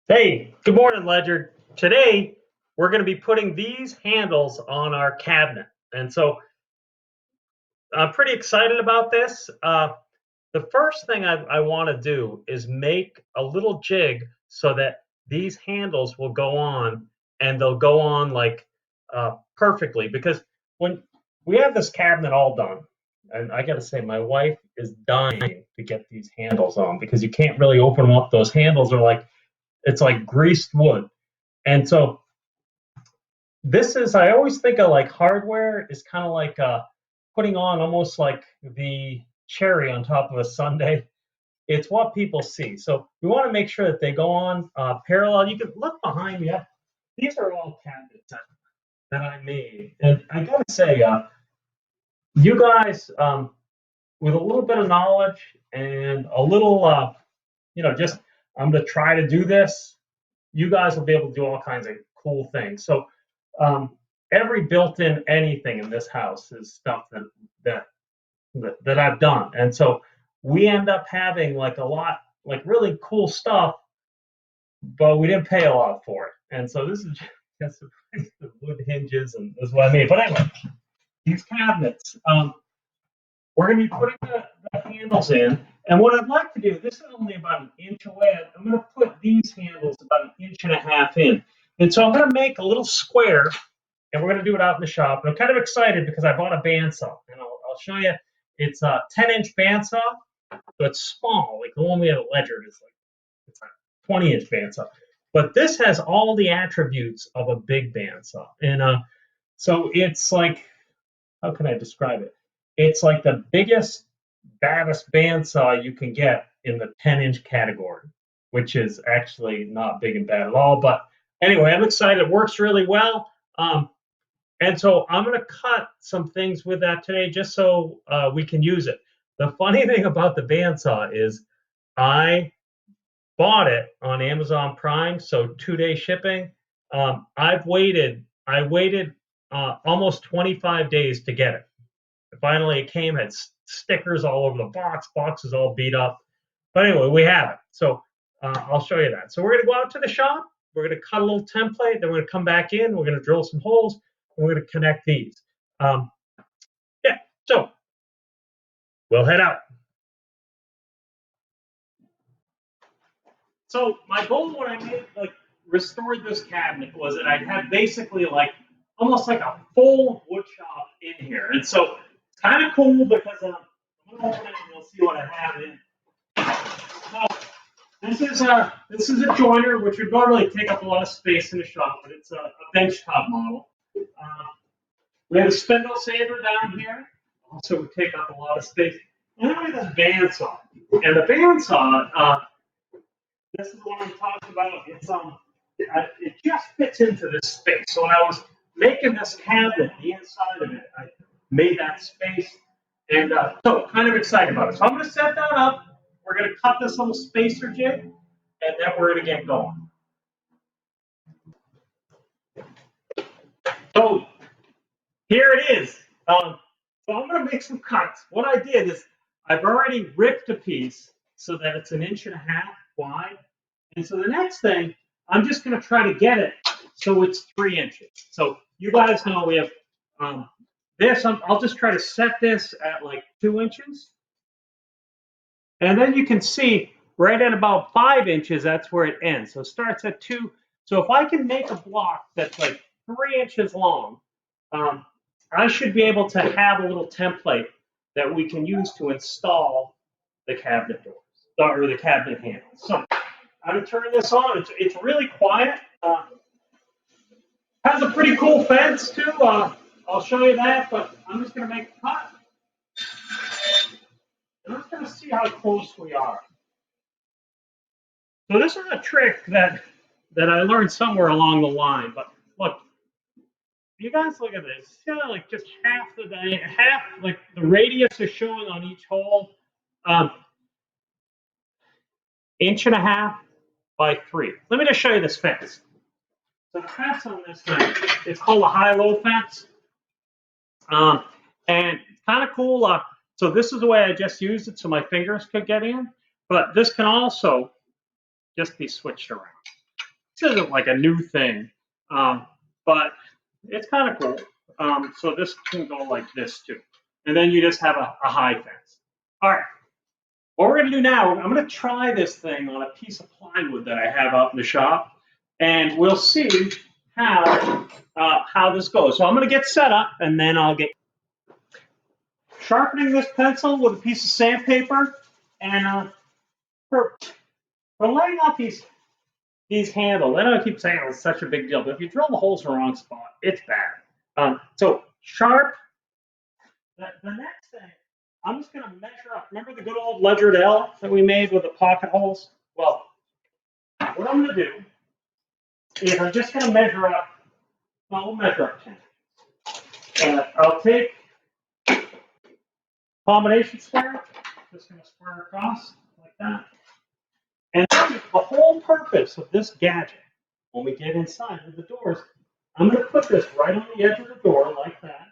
Hey, good morning, Ledger. Today, we're going to be putting these handles on our cabinet. And so I'm pretty excited about this. The first thing I want to do is make a little jig so that these handles will go on and they'll go on like perfectly. Because when we have this cabinet all done, and I got to say, my wife is dying to get these handles on because you can't really open them up. Those handles are like, it's like greased wood. And so this is, I always think of like hardware is kind of like putting on almost like the cherry on top of a sundae. It's what people see. So we want to make sure that they go on parallel. You can look behind me. These are all cabinets that I made. And I got to say, you guys, with a little bit of knowledge and a little, just I'm going to try to do this, you guys will be able to do all kinds of cool things. So um, every built-in anything in this house is stuff that I've done, and so we end up having like a lot, like really cool stuff, but we didn't pay a lot for it. And so this is just the wood hinges, and this is what I made. But anyway, these cabinets, we're going to be putting the handles in. And what I'd like to do, this is only about an inch away. I'm going to put these handles about an inch and a half in. And so I'm going to make a little square, and we're going to do it out in the shop. And I'm kind of excited because I bought a bandsaw, and I'll show you. It's a 10-inch bandsaw, so it's small. Like the one we have at Ledger is like it's a 20-inch bandsaw. But this has all the attributes of a big bandsaw, and so it's like, how can I describe it? It's like the biggest, baddest bandsaw you can get in the 10-inch category, which is actually not big and bad at all. But anyway, I'm excited. It works really well. And so I'm going to cut some things with that today just so we can use it. The funny thing about the bandsaw is I bought it on Amazon Prime, so 2-day shipping. I waited almost 25 days to get it. Finally, it came, had stickers all over the box is all beat up. But anyway, we have it. So I'll show you that. So we're going to go out to the shop. We're going to cut a little template. Then we're going to come back in. We're going to drill some holes. And we're going to connect these. Yeah, so we'll head out. So my goal when I made restored this cabinet was that I'd have basically like almost like a full wood shop in here. And so it's kind of cool because I'm gonna open it and you'll see what I have in. So this is a joiner, which would normally take up a lot of space in the shop, but it's a benchtop model. We have a spindle saver down here, also would take up a lot of space. And then we have this bandsaw. And the bandsaw, this is the one I'm talking about. It just fits into this space. So when I was making this cabinet, the inside of it, I made that space, and so kind of excited about it. So I'm going to set that up. We're going to cut this little spacer jig, and then we're going to get going. So here it is. So I'm going to make some cuts. What I did is I've already ripped a piece so that it's 1.5 inches wide. And so the next thing, I'm just going to try to get it so it's 3 inches. So you guys know we have this. I'll just try to set this at like 2 inches. And then you can see right at about 5 inches, that's where it ends. So it starts at 2. So if I can make a block that's like 3 inches long, I should be able to have a little template that we can use to install the cabinet doors or the cabinet handles. So I'm gonna turn this on. It's really quiet. Has a pretty cool fence too. I'll show you that, but I'm just gonna make a cut. And I'm just gonna see how close we are. So this is a trick that I learned somewhere along the line. But look, you guys look at this. You know, like just half like the radius is showing on each hole. 1.5 inches by 3. Let me just show you this fence. So the fence on this thing, it's called a high-low fence. And it's kind of cool. So this is the way I just used it so my fingers could get in. But this can also just be switched around. This isn't like a new thing, but it's kind of cool. So this can go like this too. And then you just have a high fence. All right. What we're going to do now, I'm going to try this thing on a piece of plywood that I have out in the shop, and we'll see how this goes. So I'm going to get set up, and then I'll get sharpening this pencil with a piece of sandpaper, and for laying out these handles. I know I keep saying it's such a big deal, but if you drill the holes in the wrong spot, it's bad. So sharp. The next thing, I'm just going to measure up. Remember the good old Ledyard L that we made with the pocket holes? Well, what I'm going to do is I'm just going to measure up. Well, we'll measure up 10. And I'll take combination square. Just going to square across like that. And the whole purpose of this gadget, when we get inside with the doors, I'm going to put this right on the edge of the door like that.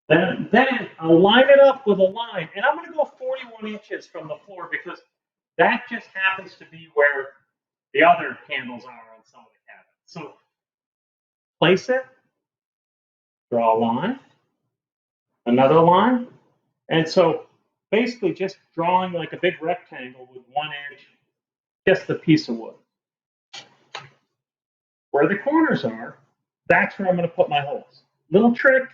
Then I'll line it up with a line, and I'm going to go 41 inches from the floor because that just happens to be where the other handles are on some of the cabinets. So place it, draw a line, another line, and so basically just drawing like a big rectangle with one edge, just the piece of wood. Where the corners are, that's where I'm going to put my holes. Little trick.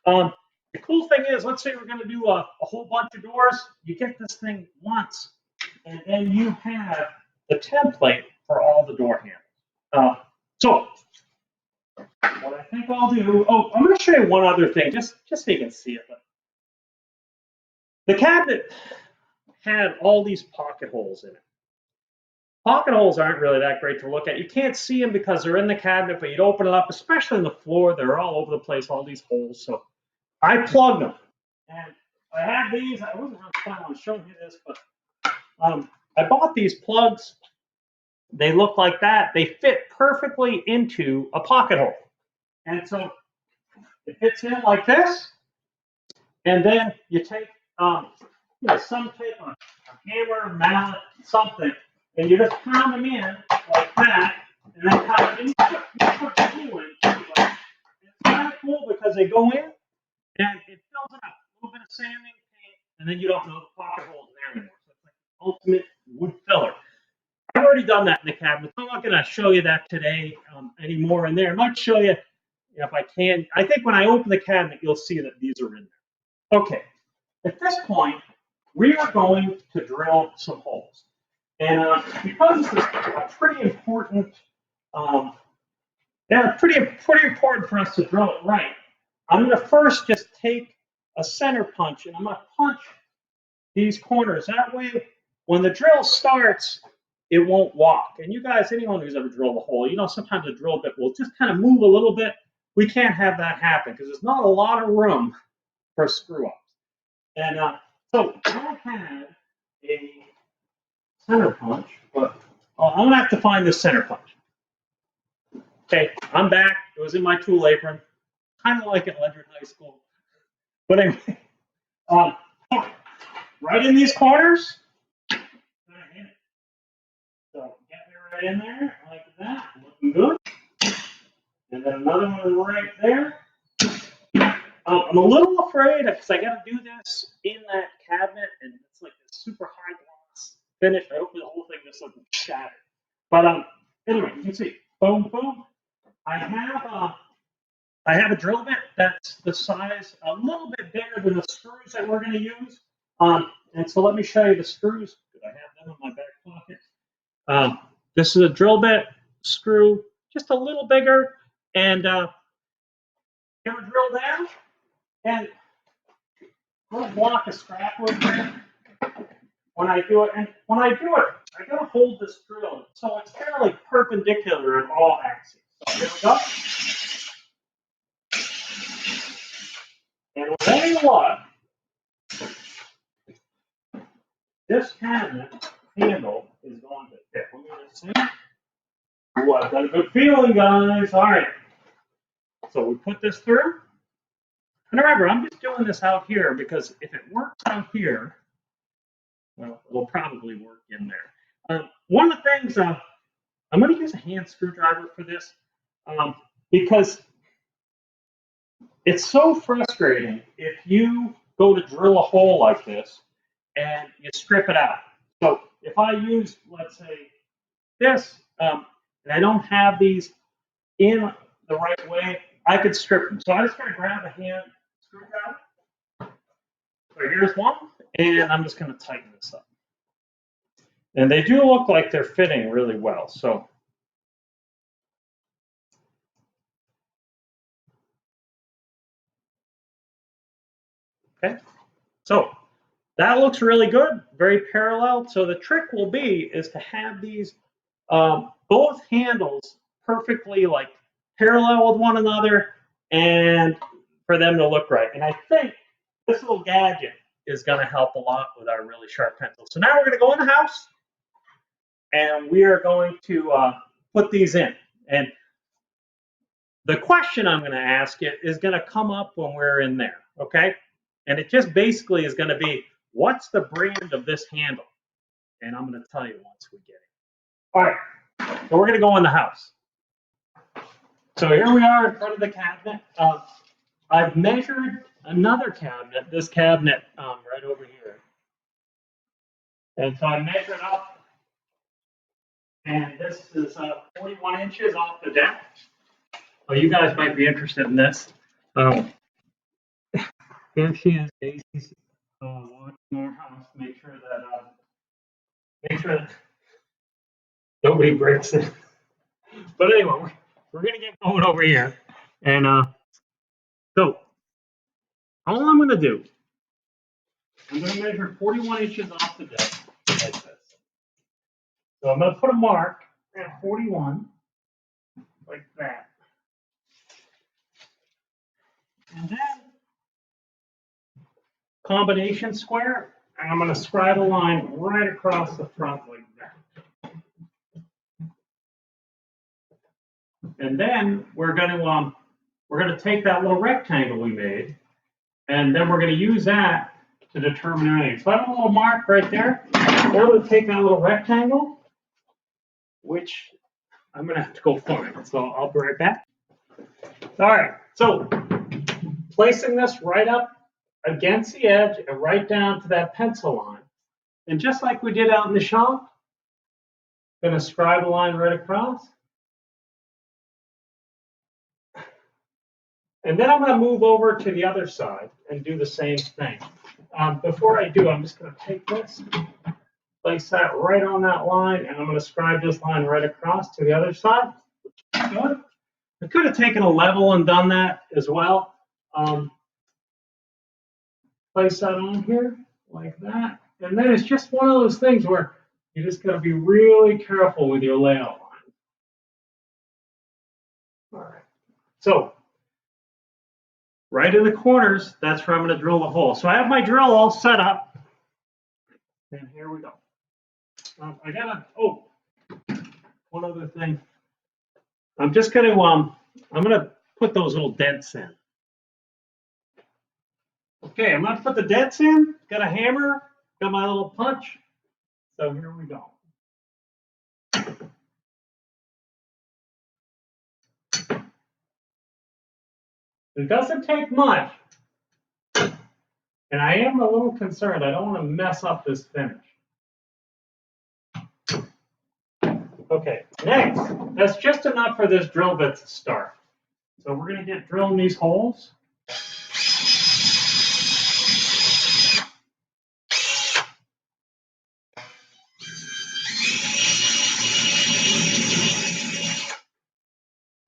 The cool thing is, let's say we're going to do a whole bunch of doors. You get this thing once, and then you have the template for all the door handles. So what I think I'll do, I'm going to show you one other thing, just so you can see it. The cabinet had all these pocket holes in it. Pocket holes aren't really that great to look at. You can't see them because they're in the cabinet, but you'd open it up, especially on the floor. They're all over the place, all these holes. So I plugged them. And I had these. I wasn't really planning on showing you this, but I bought these plugs. They look like that. They fit perfectly into a pocket hole. And so it fits in like this. And then you take some type of a hammer, mallet, something, and you just pound them in like that, and then pound them in. You put the glue in. It's kind of cool because they go in and it fills it up. A little bit of sanding, paint, and then you don't know the pocket hole's there anymore. So it's like the ultimate wood filler. I've already done that in the cabinet. I'm not going to show you that today anymore in there. I might show you if I can. I think when I open the cabinet, you'll see that these are in there. Okay. At this point, we are going to drill some holes. And because this is pretty important, pretty important for us to drill it right, I'm going to first just take a center punch, and I'm going to punch these corners. That way, when the drill starts, it won't walk. And you guys, anyone who's ever drilled a hole, sometimes the drill bit will just kind of move a little bit. We can't have that happen because there's not a lot of room for screw-ups. And so I had a center punch, but I'm going to have to find this center punch. Okay, I'm back. It was in my tool apron, kind of like at Ledyard High School. But anyway, right in these corners. So get me right in there, like that, looking good. And then another one right there. I'm a little afraid because I got to do this in that cabinet, and it's like this super high gloss finish. I hope the whole thing just doesn't shatter. But anyway, you can see, boom, boom. I have a drill bit that's the size a little bit bigger than the screws that we're going to use. And so let me show you the screws. I have them in my back pocket. This is a drill bit screw, just a little bigger, and gonna drill down. And a little block of scrap wood there when I do it. And when I do it, I gotta hold this drill so it's fairly perpendicular in all axes. So here we go. And with any luck, this cabinet handle is going to fit. Let me just see. Ooh, I've got a good feeling, guys. All right. So we put this through. And remember, I'm just doing this out here because if it works out here, well, it'll probably work in there. One of the things I'm going to use a hand screwdriver for this because it's so frustrating if you go to drill a hole like this and you strip it out. So if I use, let's say, this, and I don't have these in the right way, I could strip them. So I just going to grab a hand screwdriver. So here's one, and I'm just going to tighten this up. And they do look like they're fitting really well. So okay, so that looks really good, very parallel. So the trick will be is to have these both handles perfectly like parallel with one another and for them to look right. And I think this little gadget is going to help a lot with our really sharp pencils. So now we're going to go in the house and we are going to put these in. And the question I'm going to ask it is going to come up when we're in there, okay? And it just basically is going to be, what's the brand of this handle? And I'm going to tell you once we get it. All right, so we're going to go in the house. So here we are in front of the cabinet. I've measured another cabinet, this cabinet right over here. And so I measured up, and this is 41 inches off the deck. Oh, you guys might be interested in this. Here she is, Daisy's watching our house. Make sure that nobody breaks it. But anyway, we're gonna get going over here, and so all I'm gonna do, I'm gonna measure 41 inches off the deck like this. So I'm gonna put a mark at 41, like that, and then combination square, and I'm gonna scribe a line right across the front like that. And then we're gonna take that little rectangle we made, and then we're gonna use that to determine everything. So I have a little mark right there. Now I'm gonna take that little rectangle, which I'm gonna have to go find. So I'll be right back. All right, so placing this right up against the edge and right down to that pencil line. And just like we did out in the shop, I'm gonna scribe a line right across. And then I'm going to move over to the other side and do the same thing. Before I do, I'm just going to take this, place that right on that line, and I'm going to scribe this line right across to the other side. Good. I could have taken a level and done that as well. Place that on here like that. And then it's just one of those things where you just got to be really careful with your layout line. All right. So right in the corners, that's where I'm going to drill the hole. So I have my drill all set up. And here we go. I gotta, one other thing. I'm just gonna put those little dents in. Okay, I'm gonna put the dents in, got a hammer, got my little punch. So here we go. It doesn't take much. And I am a little concerned. I don't want to mess up this finish. Okay, next, that's just enough for this drill bit to start. So we're going to get drilling these holes.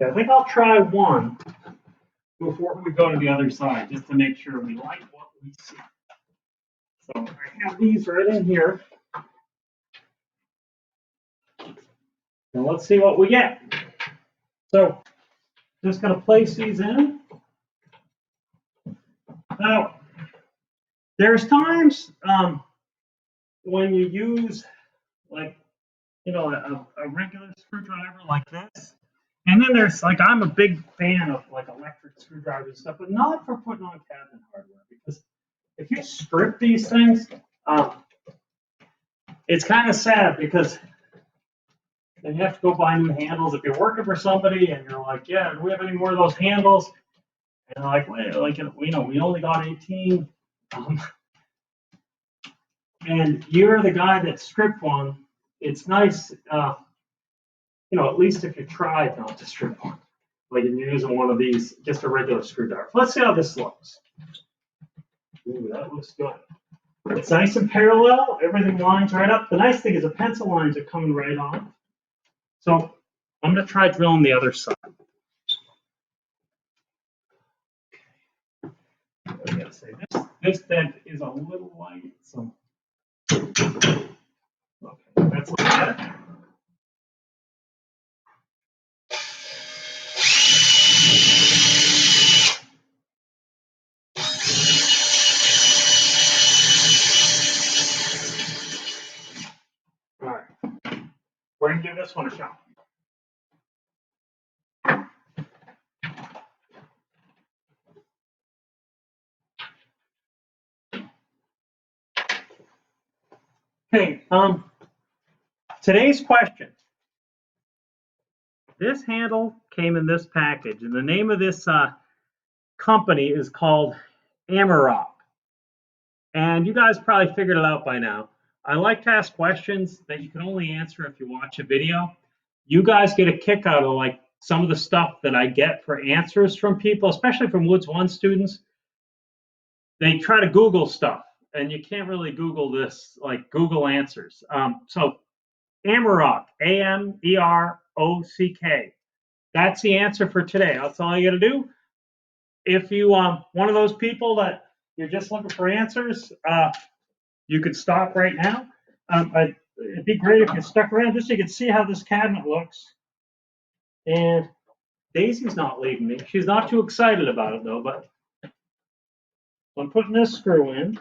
Okay, I think I'll try one before we go to the other side, just to make sure we like what we see. So I have these right in here. And let's see what we get. So just going to place these in. Now, there's times when you use a regular screwdriver like this. And then there's I'm a big fan of electric screwdrivers and stuff, but not for putting on cabinet hardware, because if you strip these things, it's kind of sad because and you have to go buy new handles. If you're working for somebody and you're like, yeah, do we have any more of those handles? And they're like, wait, like, we only got 18. And you're the guy that stripped one. It's nice, at least if you tried not to strip one. Like if you're using one of these, just a regular screwdriver. Let's see how this looks. Ooh, that looks good. It's nice and parallel. Everything lines right up. The nice thing is the pencil lines are coming right on. So I'm going to try drilling the other side. I gotta say, this dent is a little light, so okay, that's looking better. All right, we're gonna give this one a shot. Okay, today's question. This handle came in this package, and the name of this company is called Amerock. And you guys probably figured it out by now. I like to ask questions that you can only answer if you watch a video. You guys get a kick out of like some of the stuff that I get for answers from people, especially from Woods 1 students. They try to Google stuff, and you can't really Google this, like Google answers. So Amerock, A-M-E-R-O-C-K. That's the answer for today. That's all you got to do. If you one of those people that you're just looking for answers, you could stop right now. It'd be great if you stuck around just so you could see how this cabinet looks. And Daisy's not leaving me. She's not too excited about it though, but I'm putting this screw in.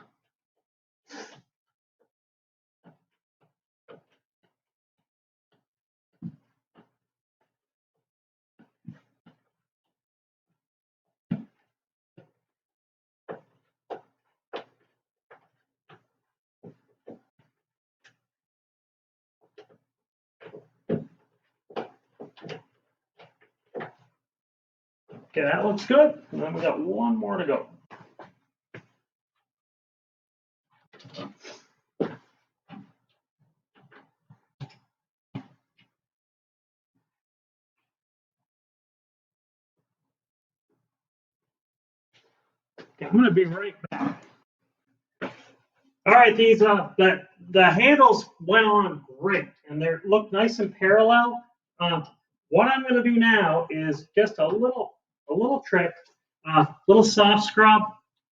Okay, that looks good. And then we got one more to go. Okay, I'm going to be right back. All right, these the handles went on great, and they look nice and parallel. What I'm going to do now is just a little trick, little soft scrub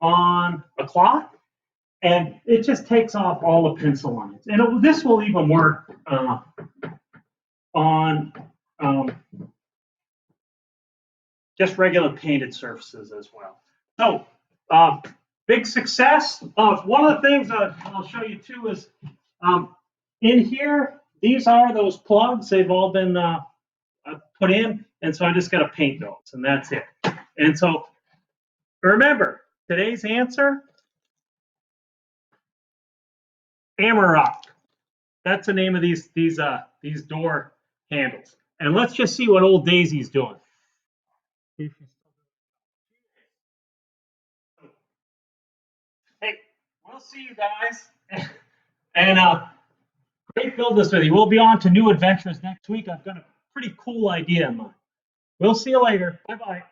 on a cloth, and it just takes off all the pencil lines. And this will even work on just regular painted surfaces as well. So big success. One of the things I'll show you too is in here, these are those plugs. They've all been put in, and so I just got to paint those, and that's it. And so remember, today's answer, Amerock. That's the name of these door handles. And let's just see what old Daisy's doing. Hey, we'll see you guys. And great build this with you. We'll be on to new adventures next week. I've got a pretty cool idea in mind. We'll see you later. Bye-bye.